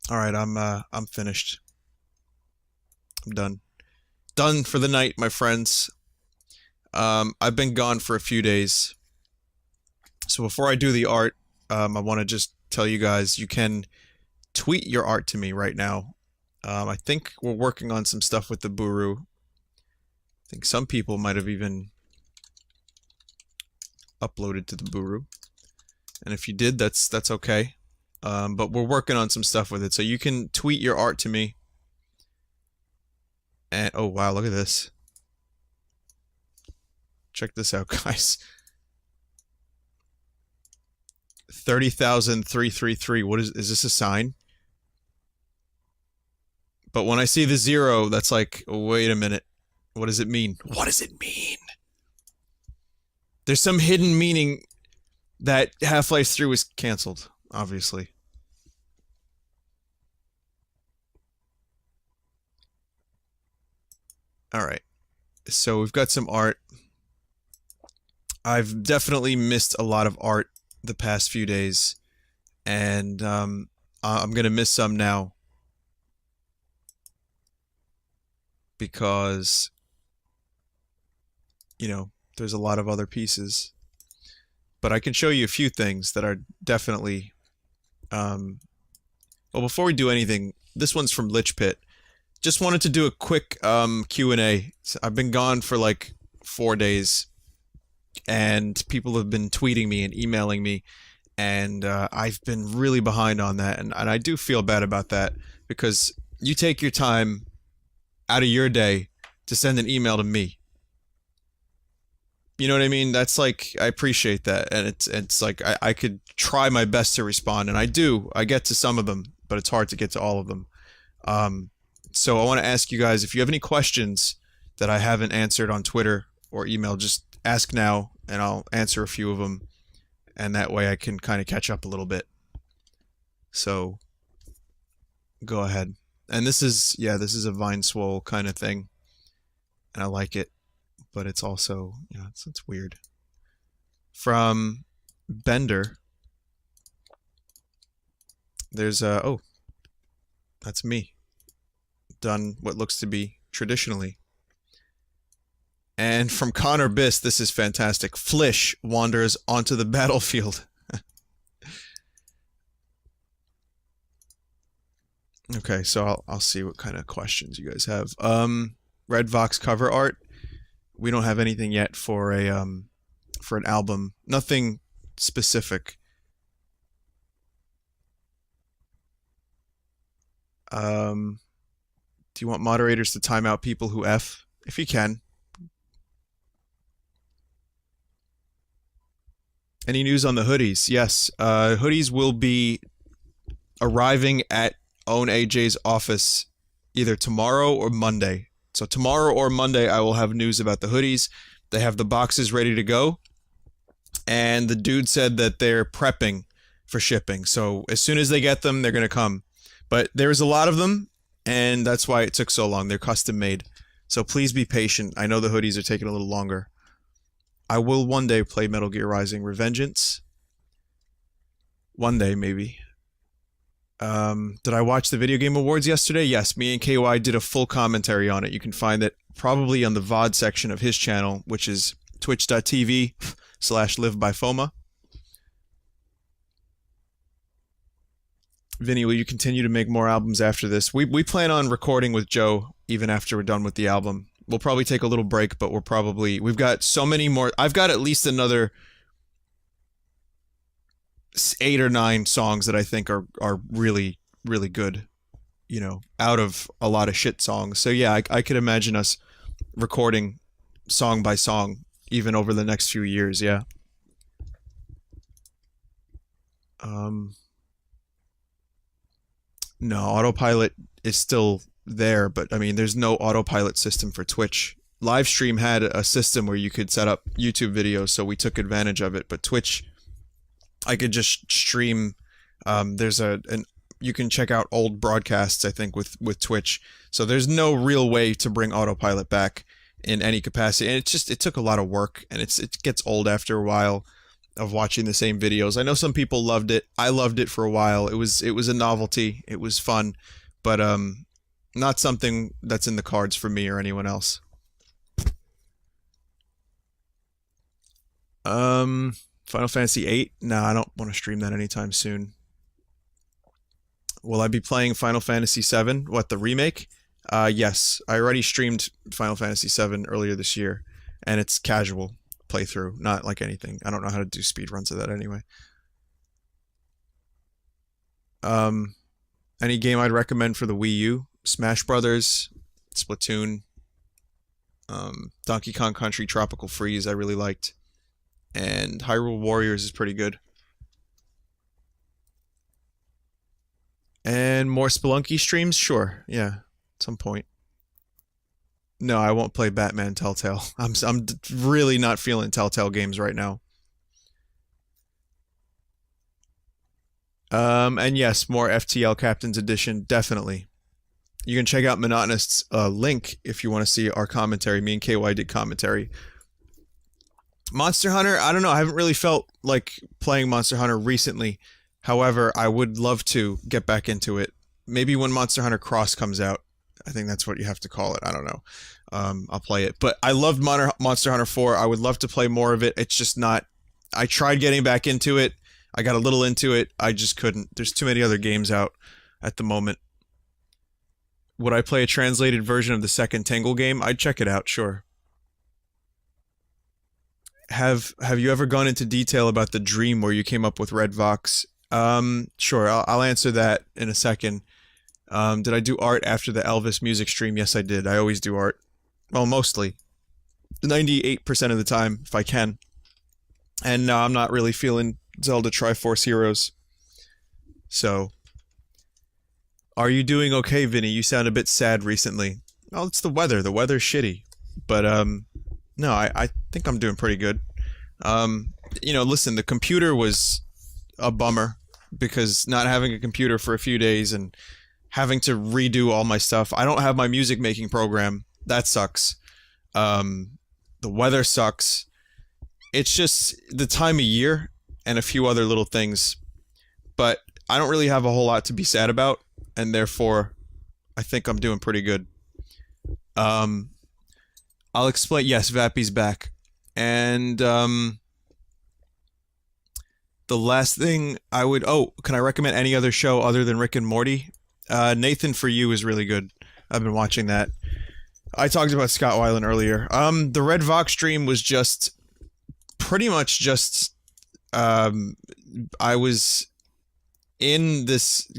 All right, I'm finished. I'm done. Done for the night, my friends. I've been gone for a few days. So before I do the art, I want to just tell you guys you can tweet your art to me right now. I think we're working on some stuff with the Buru. I think some people might have even uploaded to the Buru. And if you did, that's okay. But we're working on some stuff with it. So you can tweet your art to me. And oh wow, look at this. Check this out, guys. 30,333. What is this a sign? But when I see the 0, that's like, wait a minute. What does it mean? What does it mean? There's some hidden meaning that Half-Life 3 was canceled, obviously. Alright. So we've got some art. I've definitely missed a lot of art the past few days. And I'm gonna miss some now. Because, you know, there's a lot of other pieces. But I can show you a few things that are definitely... well, before we do anything, this one's from Lich Pit. Just wanted to do a quick Q&A. I've been gone for like 4 days, and people have been tweeting me and emailing me, and I've been really behind on that, and I do feel bad about that, because you take your time out of your day to send an email to me. You know what I mean? That's like, I appreciate that, and it's like, I could try my best to respond, and I do. I get to some of them, but it's hard to get to all of them. So I want to ask you guys, if you have any questions that I haven't answered on Twitter or email, just ask now, and I'll answer a few of them, and that way I can kind of catch up a little bit. So, go ahead. And this is, yeah, this is a Vinesauce kind of thing, and I like it, but it's also, you know, it's weird. From Bender, there's oh, that's me. Done what looks to be traditionally. And from Connor Biss, this is fantastic. Flish wanders onto the battlefield. Okay, so I'll see what kind of questions you guys have. Red Vox cover art. We don't have anything yet for an album. Nothing specific. Do you want moderators to time out people who F? If you can. Any news on the hoodies? Yes, hoodies will be arriving at Own AJ's office either tomorrow or Monday. So tomorrow or Monday I will have news about the hoodies. They have the boxes ready to go. And the dude said that they're prepping for shipping. So as soon as they get them, they're going to come. But there's a lot of them, and that's why it took so long. They're custom made. So please be patient. I know the hoodies are taking a little longer. I will one day play Metal Gear Rising Revengeance. One day, maybe. Did I watch the Video Game Awards yesterday? Yes, me and KY did a full commentary on it. You can find it probably on the VOD section of his channel, which is twitch.tv/livebyfoma. Vinny, will you continue to make more albums after this? We plan on recording with Joe even after we're done with the album. We'll probably take a little break, but we've got so many more. I've got at least another 8 or 9 songs that I think are really, really good, you know, out of a lot of shit songs. So yeah, I could imagine us recording song by song even over the next few years, yeah. No, autopilot is still there, but I mean, there's no autopilot system for Twitch. Livestream had a system where you could set up YouTube videos, so we took advantage of it, but Twitch, I could just stream. You can check out old broadcasts, I think, with Twitch. So there's no real way to bring autopilot back in any capacity, and it took a lot of work, and it gets old after a while. of watching the same videos. I know some people loved it. I loved it for a while. It was a novelty. It was fun, but not something that's in the cards for me or anyone else. Final Fantasy VIII? No, I don't want to stream that anytime soon. Will I be playing Final Fantasy VII? What, the remake? Yes. I already streamed Final Fantasy VII earlier this year, and it's casual playthrough, not like anything. I don't know how to do speedruns of that anyway. Any game I'd recommend for the Wii U? Smash Brothers, Splatoon, Donkey Kong Country Tropical Freeze I really liked, and Hyrule Warriors is pretty good. And more Spelunky streams? Sure, yeah, at some point. No, I won't play Batman Telltale. I'm really not feeling Telltale games right now. And yes, more FTL Captain's Edition, definitely. You can check out Monotonist's link if you want to see our commentary. Me and KY did commentary. Monster Hunter, I don't know. I haven't really felt like playing Monster Hunter recently. However, I would love to get back into it. Maybe when Monster Hunter Cross comes out. I think that's what you have to call it. I don't know. I'll play it. But I loved Monster Hunter 4. I would love to play more of it. It's just not... I tried getting back into it. I got a little into it. I just couldn't. There's too many other games out at the moment. Would I play a translated version of the second Tangle game? I'd check it out, sure. Have you ever gone into detail about the dream where you came up with Red Vox? Sure, I'll answer that in a second. Did I do art after the Elvis music stream? Yes, I did. I always do art. Well, mostly. 98% of the time, if I can. And no, I'm not really feeling Zelda Triforce Heroes. So... Are you doing okay, Vinny? You sound a bit sad recently. Oh, it's the weather. The weather's shitty. But, no, I think I'm doing pretty good. You know, listen, the computer was a bummer because not having a computer for a few days and having to redo all my stuff. I don't have my music making program. That sucks. The weather sucks. It's just the time of year and a few other little things. But I don't really have a whole lot to be sad about. And therefore, I think I'm doing pretty good. I'll explain. Yes, Vappy's back. And the last thing I would... Oh, can I recommend any other show other than Rick and Morty? Nathan For You is really good. I've been watching that. I talked about Scott Weiland earlier. The Red Vox stream was just... Pretty much just... I was in this...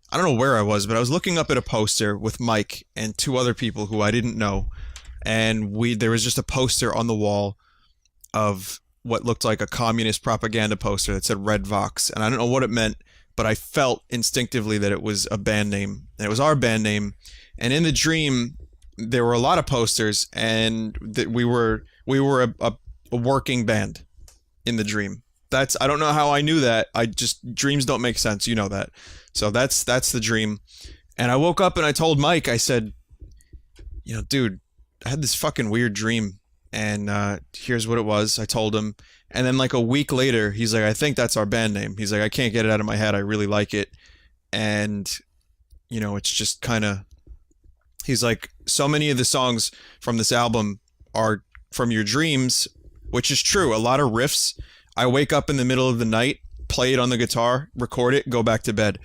I don't know where I was, but I was looking up at a poster with Mike and two other people who I didn't know, and there was just a poster on the wall of what looked like a communist propaganda poster that said Red Vox, and I don't know what it meant, but I felt instinctively that it was a band name, and it was our band name, and in the dream, there were a lot of posters, and that we were a working band in the dream. I don't know how I knew that. Dreams don't make sense. You know that. So that's the dream. And I woke up and I told Mike, I said, you know, dude, I had this fucking weird dream and here's what it was. I told him. And then like a week later, he's like, I think that's our band name. He's like, I can't get it out of my head. I really like it. And, you know, it's just kind of, he's like, so many of the songs from this album are from your dreams, which is true. A lot of riffs. I wake up in the middle of the night, play it on the guitar, record it, go back to bed.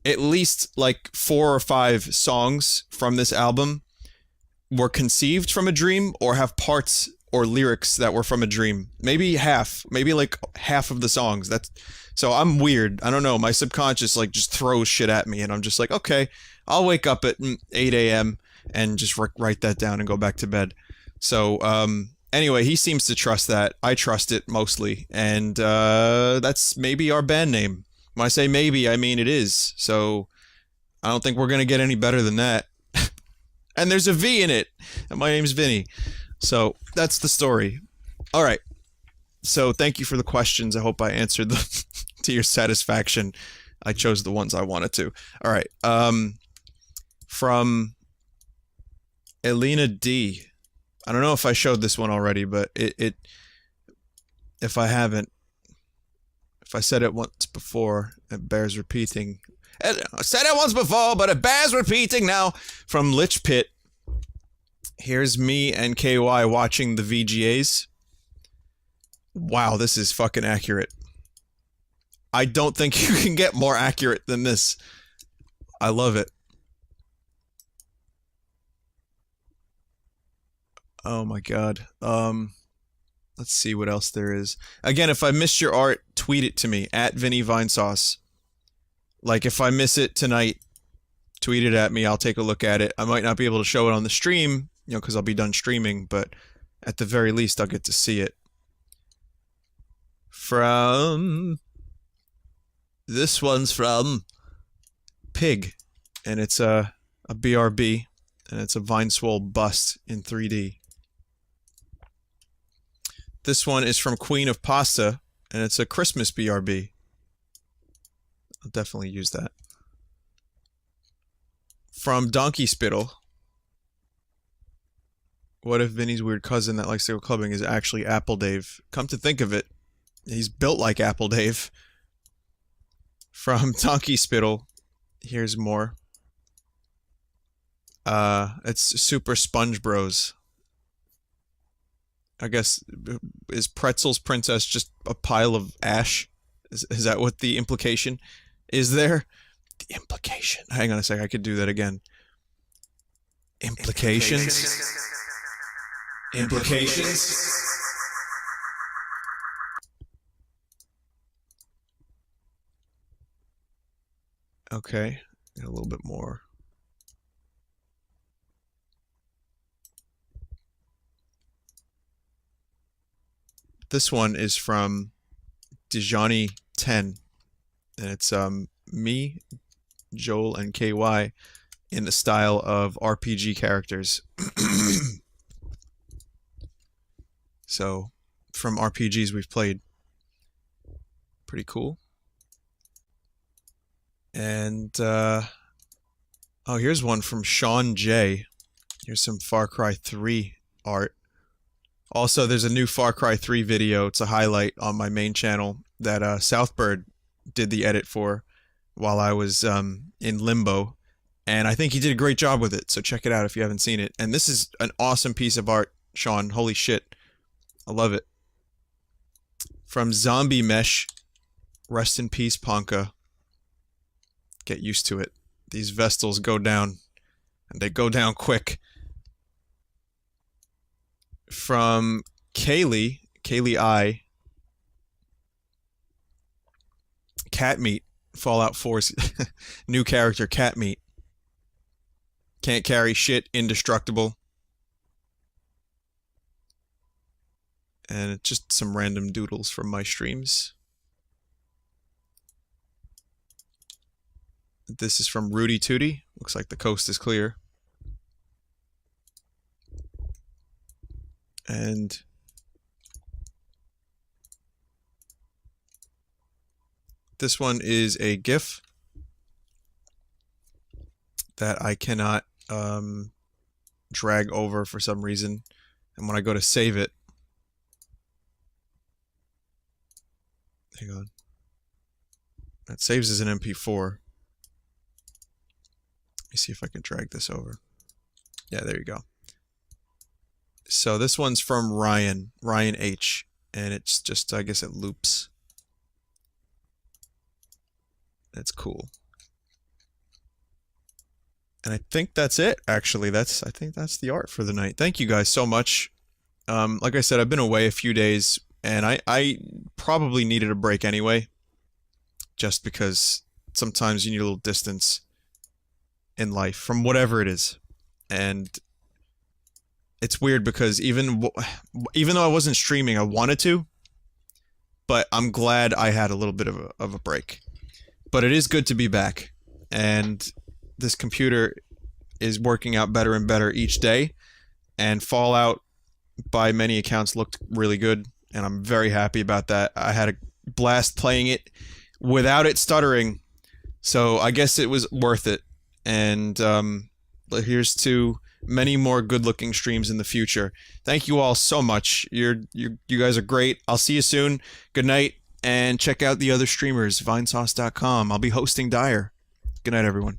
At least like 4 or 5 songs from this album were conceived from a dream or have parts or lyrics that were from a dream. Maybe like half of the songs. So I'm weird. I don't know. My subconscious like just throws shit at me and I'm just like, okay, I'll wake up at 8 a.m. and just write that down and go back to bed. So, anyway, he seems to trust that. I trust it mostly. And that's maybe our band name. When I say maybe, I mean it is. So I don't think we're going to get any better than that. And there's a V in it. And my name's Vinny. So that's the story. All right. So thank you for the questions. I hope I answered them to your satisfaction. I chose the ones I wanted to. All right. From Elena D. I don't know if I showed this one already, but if I haven't. If I said it once before, it bears repeating. I said it once before, but it bears repeating now. From Lich Pit. Here's me and KY watching the VGAs. Wow, this is fucking accurate. I don't think you can get more accurate than this. I love it. Oh my god. Let's see what else there is. Again, if I missed your art, tweet it to me, at Vinny Vinesauce. Like, if I miss it tonight, tweet it at me, I'll take a look at it. I might not be able to show it on the stream, you know, because I'll be done streaming, but at the very least, I'll get to see it. This one's from Pig, and it's a BRB, and it's a Vinesauce bust in 3D. This one is from Queen of Pasta, and it's a Christmas BRB. I'll definitely use that. From Donkey Spittle. What if Vinny's weird cousin that likes to go clubbing is actually Apple Dave? Come to think of it, he's built like Apple Dave. From Donkey Spittle. Here's more. It's Super Sponge Bros. I guess, is Pretzel's Princess just a pile of ash? Is that what the implication is there? The implication. Hang on a sec, I could do that again. Implications? Implications? Okay, got a little bit more. This one is from Dijani10, and it's me, Joel, and KY in the style of RPG characters. So, from RPGs we've played. Pretty cool. And, oh, here's one from Sean J. Here's some Far Cry 3 art. Also, there's a new Far Cry 3 video. It's a highlight on my main channel that Southbird did the edit for while I was in limbo. And I think he did a great job with it, so check it out if you haven't seen it. And this is an awesome piece of art, Sean. Holy shit. I love it. From Zombie Mesh. Rest in peace, Ponka. Get used to it. These Vestals go down. And they go down quick. From Kaylee I. Cat Meat. Fallout 4's new character, Cat Meat. Can't carry shit, indestructible. And it's just some random doodles from my streams. This is from Rudy Tooty. Looks like the coast is clear. And this one is a GIF that I cannot drag over for some reason. And when I go to save it, hang on, that saves as an MP4. Let me see if I can drag this over. Yeah, there you go. So this one's from Ryan H, and it's just, I guess it loops. That's cool. And I think that's it, actually. I think that's the art for the night. Thank you guys so much. Like I said, I've been away a few days, and I probably needed a break anyway. Just because sometimes you need a little distance in life from whatever it is. And it's weird because even though I wasn't streaming, I wanted to, but I'm glad I had a little bit of a break. But it is good to be back, and this computer is working out better and better each day, and Fallout, by many accounts, looked really good, and I'm very happy about that. I had a blast playing it without it stuttering, so I guess it was worth it. And here's to many more good-looking streams in the future. Thank you all so much. You guys are great. I'll see you soon. Good night, and check out the other streamers, Vinesauce.com. I'll be hosting Dire. Good night, everyone.